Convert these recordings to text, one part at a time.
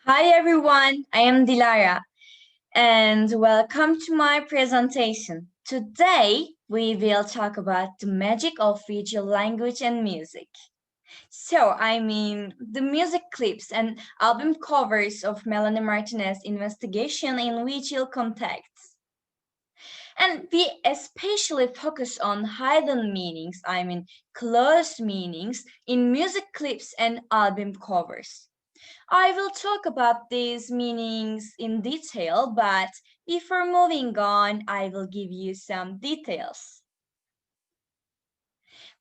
Hi everyone, I am Dilara and welcome to my presentation. Today we will talk about the magic of visual language and music. The music clips and album covers of Melanie Martinez's investigation in visual contexts. And we especially focus on hidden meanings, closed meanings in music clips and album covers. I will talk about these meanings in detail, but before moving on, I will give you some details.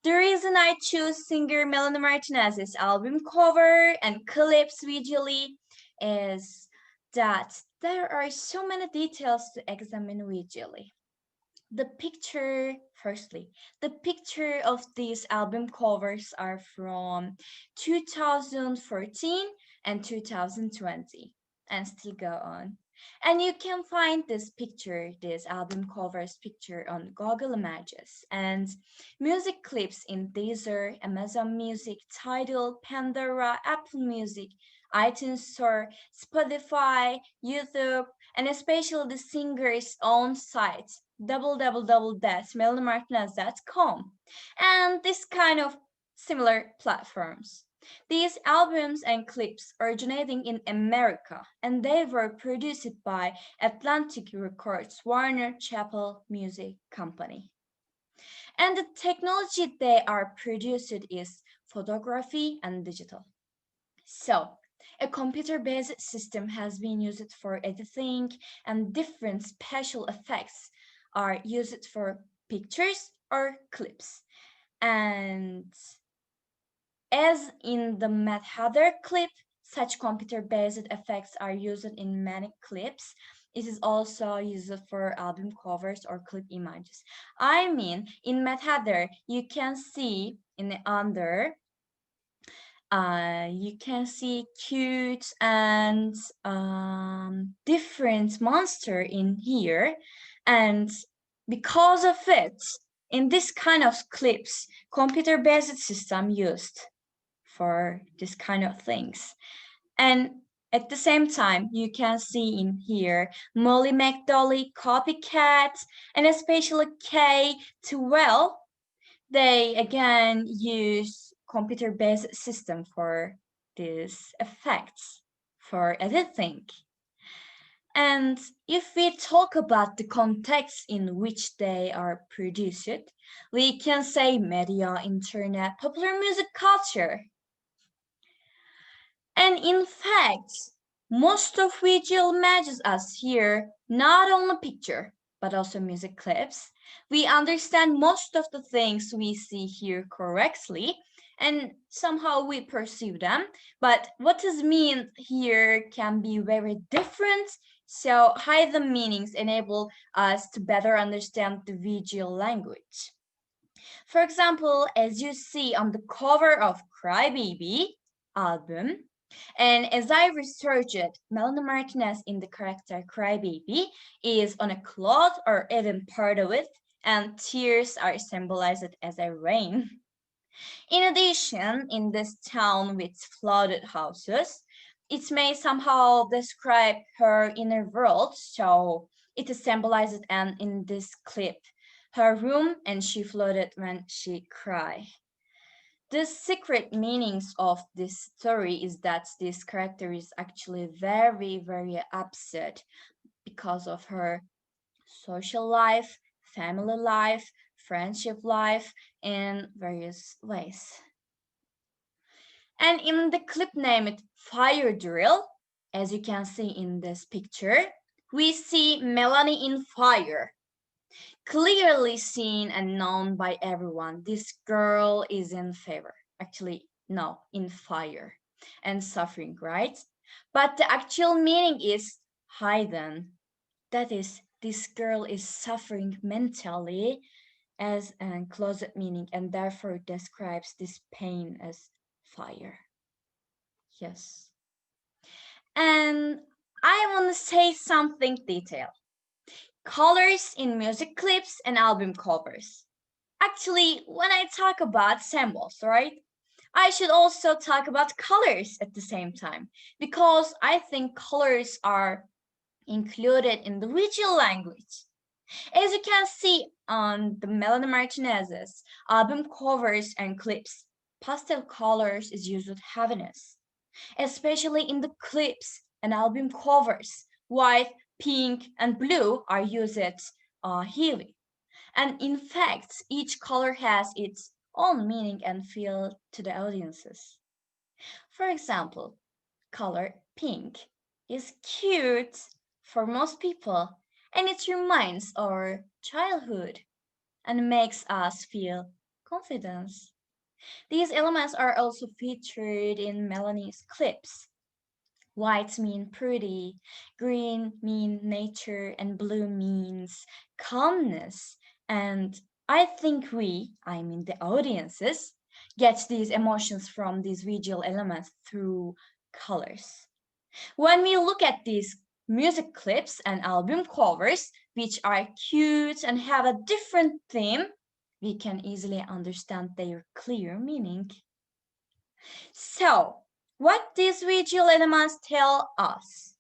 The reason I choose singer Melanie Martinez's album cover and clips visually is that there are so many details to examine visually. The picture of these album covers are from 2014 and 2020 and still go on. And you can find this album covers picture on Google Images and music clips in Deezer, Amazon Music, Tidal, Pandora, Apple Music, iTunes Store, Spotify, YouTube, and especially the singer's own site www.melaniemartinez.com and this kind of similar platforms. These albums and clips originating in America and they were produced by Atlantic Records Warner Chappell Music Company. And the technology they are produced is photography and digital. So, a computer-based system has been used for editing and different special effects are used for pictures or clips. And as in the Mad Hatter clip, such computer-based effects are used in many clips. It is also used for album covers or clip images. In Mad Hatter, you can see in the under you can see cute and different monster in here, and because of it, in this kind of clips, computer-based system used for this kind of things. And at the same time, you can see in here Molly McDolly, Copycat, and especially K12. They again use computer-based system for these effects for editing. And if we talk about the context in which they are produced, we can say media, internet, popular music culture. And in fact, most of visual images us here, not only picture, but also music clips. We understand most of the things we see here correctly, and somehow we perceive them. But what is mean here can be very different. So hidden meanings enable us to better understand the visual language. For example, as you see on the cover of Crybaby album, and as I researched, Melanie Martinez in the character Crybaby is on a cloth or even part of it, and tears are symbolized as a rain. In addition, in this town with flooded houses, it may somehow describe her inner world, so it is symbolized and in this clip, her room and she flooded when she cried. The secret meanings of this story is that this character is actually very, very upset because of her social life, family life, friendship life in various ways. And in the clip named Fire Drill, as you can see in this picture, we see Melanie in fire. Clearly seen and known by everyone, this girl is in favor. Actually, no, in fire and suffering, right? But the actual meaning is hidden. That is, this girl is suffering mentally as a closet meaning and therefore describes this pain as fire. Yes. And I want to say something detailed. Colors in music clips and album covers. Actually, when I talk about symbols, right? I should also talk about colors at the same time because I think colors are included in the visual language. As you can see on the Melanie Martinez's album covers and clips, pastel colors is used with heaviness, especially in the clips and album covers. White, pink, and blue are used heavy. And in fact, each color has its own meaning and feel to the audiences. For example, color pink is cute for most people and it reminds our childhood and makes us feel confidence. These elements are also featured in Melanie's clips. White mean pretty, green mean nature, and blue means calmness. And I think I mean the audiences, get these emotions from these visual elements through colors. When we look at these music clips and album covers, which are cute and have a different theme, we can easily understand their clear meaning. So, what these visual elements tell us?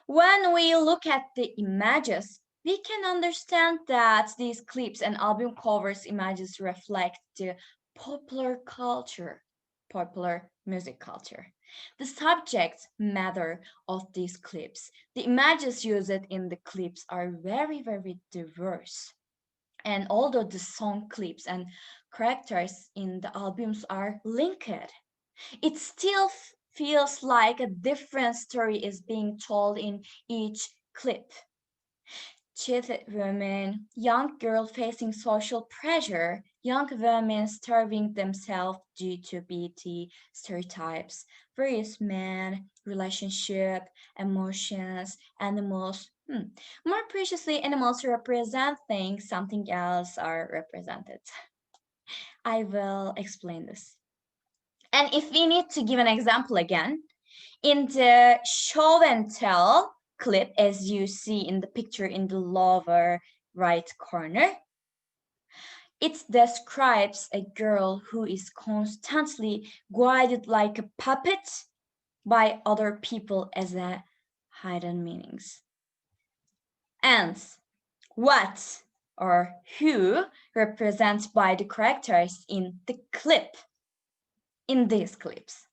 When we look at the images, we can understand that these clips and album covers images reflect the popular culture, popular music culture. The subject matter of these clips, the images used in the clips are very, very diverse. And although the song clips and characters in the albums are linked, it still feels like a different story is being told in each clip. Cheated women, young girl facing social pressure, young women starving themselves due to beauty stereotypes, various men, relationship, emotions, animals. More preciously, animals representing something else are represented. I will explain this. And if we need to give an example again, in the show and tell clip, as you see in the picture in the lower right corner, it describes a girl who is constantly guided like a puppet by other people as a hidden meanings. And what or who represented by the characters in the clip, in these clips.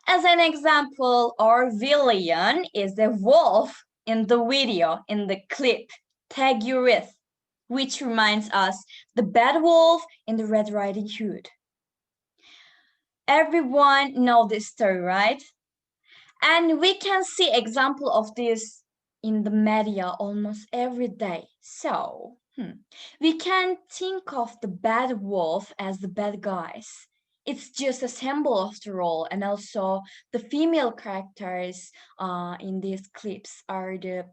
As an example, our villain is the wolf in the video, in the clip, Tag You With, which reminds us the bad wolf in the Red Riding Hood. Everyone know this story, right? And we can see example of this in the media almost every day. So, we can think of the bad wolf as the bad guys. It's just a symbol of the role, and also the female characters in these clips are the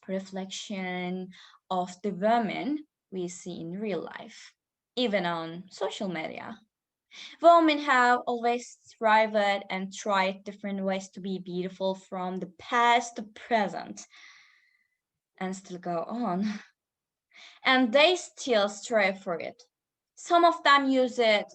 reflection of the women we see in real life, even on social media. Women have always thrived and tried different ways to be beautiful from the past to present and still go on. And they still strive for it. Some of them use it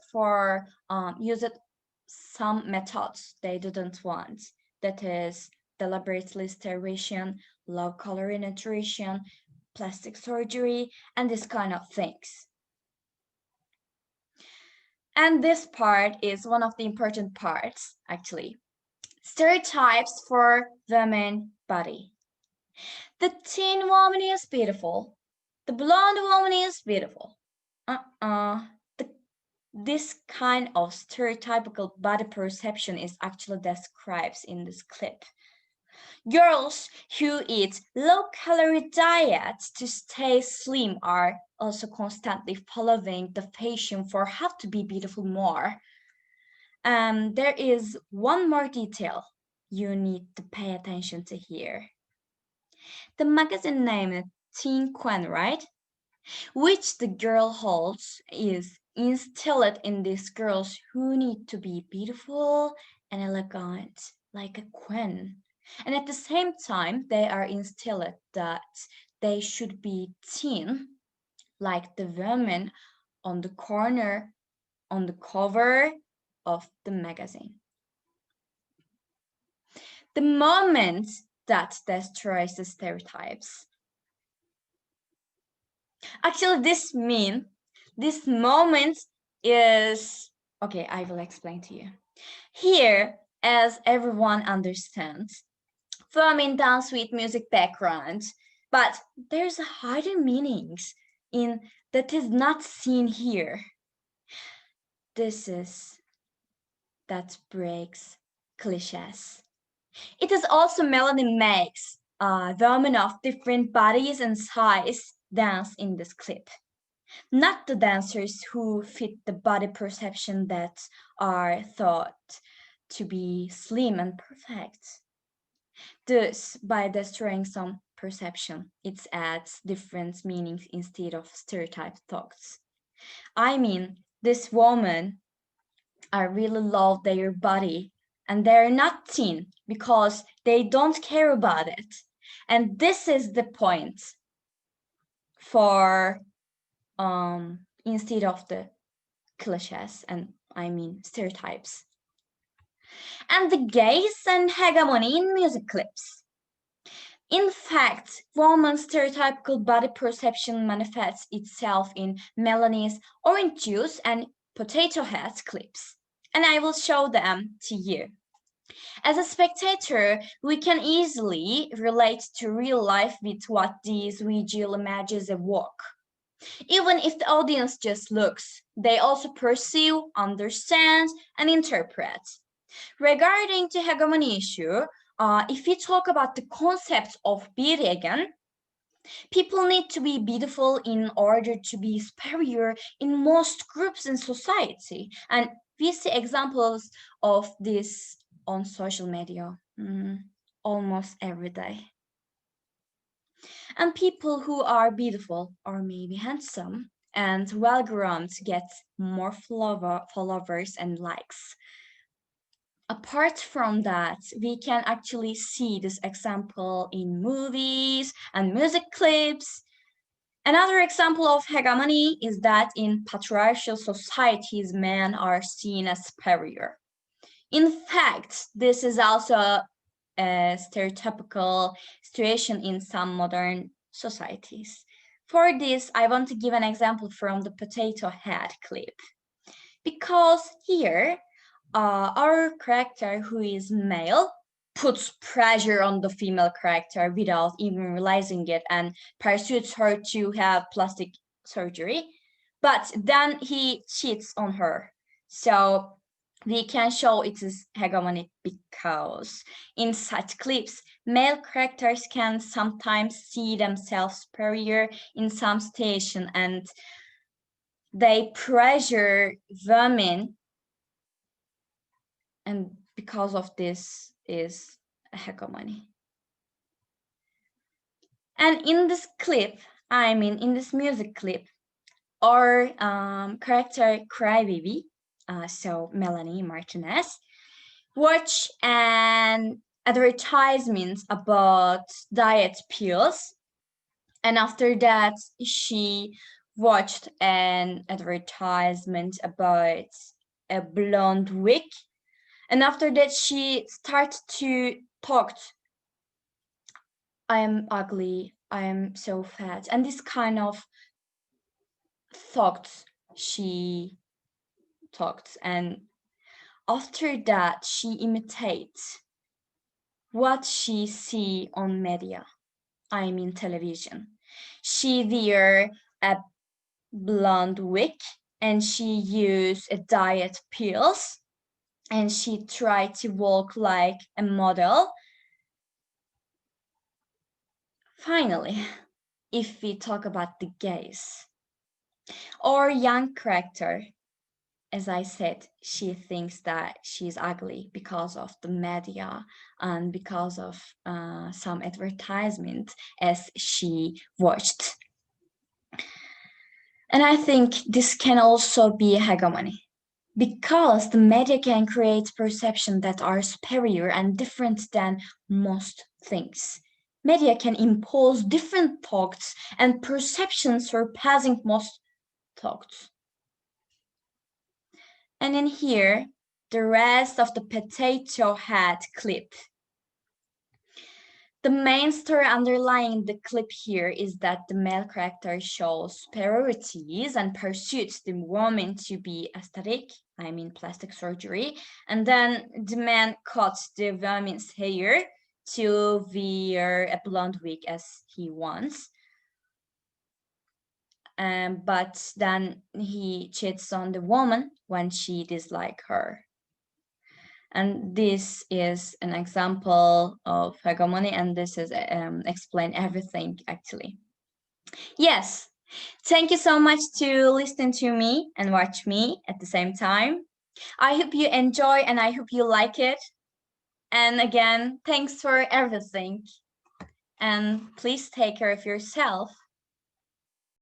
some methods they didn't want. That is deliberately sterilization, low calorie nutrition, plastic surgery, and this kind of things. And this part is one of the important parts, actually. Stereotypes for women body. The thin woman is beautiful. The blonde woman is beautiful. This kind of stereotypical body perception is actually described in this clip. Girls who eat low-calorie diets to stay slim are also constantly following the fashion for how to be beautiful more. There is one more detail you need to pay attention to here. The magazine named Teen Quan, right? Which the girl holds is instilled in these girls who need to be beautiful and elegant, like a queen. And at the same time, they are instilled that they should be thin, like the women on the corner, on the cover of the magazine. The moment that destroys the stereotypes. Actually, this moment is, okay, I will explain to you. Here, as everyone understands, women dance with music background, but there's a hidden meanings in that is not seen here. This is that breaks cliches. It is also Melanie makes women of different bodies and size dance in this clip. Not the dancers who fit the body perception that are thought to be slim and perfect. Thus, by destroying some perception, it adds different meanings instead of stereotype thoughts. I mean, this woman, I really love their body and they're not thin because they don't care about it. And this is the point for instead of the cliches and I mean stereotypes. And the gaze and hegemony in music clips. In fact, woman's stereotypical body perception manifests itself in Melanie's orange juice and potato head clips, and I will show them to you. As a spectator, we can easily relate to real life with what these visual images evoke. Even if the audience just looks, they also perceive, understand, and interpret. Regarding the hegemony issue, if we talk about the concept of beauty again, people need to be beautiful in order to be superior in most groups in society. And we see examples of this on social media almost every day. And people who are beautiful or maybe handsome and well-groomed get more followers and likes. Apart from that, we can actually see this example in movies and music clips. Another example of hegemony is that in patriarchal societies, men are seen as superior. In fact, this is also a stereotypical situation in some modern societies. For this, I want to give an example from the potato head clip. Because here, our character who is male puts pressure on the female character without even realizing it and pursues her to have plastic surgery, but then he cheats on her. So we can show it is hegemony because in such clips, male characters can sometimes see themselves superior in some station and they pressure women, and because of this is a hegemony. And in this clip, I mean in this music clip, our character Crybaby, so Melanie Martinez, watch an advertisement about diet pills, and after that she watched an advertisement about a blonde wig. And after that, she started to talk, I am ugly, I am so fat. And this kind of thoughts she talked. And after that, she imitates what she see on media, I mean television. She wear a blonde wig and she use a diet pills and she tried to walk like a model. Finally, if we talk about the gays, our young character, as I said, she thinks that she's ugly because of the media and because of some advertisement as she watched. And I think this can also be a hegemony, because the media can create perceptions that are superior and different than most things. Media can impose different thoughts and perceptions surpassing most thoughts. And in here, the rest of the potato head clip. The main story underlying the clip here is that the male character shows priorities and pursues the woman to be aesthetic, I mean plastic surgery, and then the man cuts the woman's hair to wear a blonde wig as he wants. But then he cheats on the woman when she dislikes her. And this is an example of hegemony, and this is explain everything actually. Yes, thank you so much to listen to me and watch me at the same time. I hope you enjoy and I hope you like it. And again, thanks for everything. And please take care of yourself.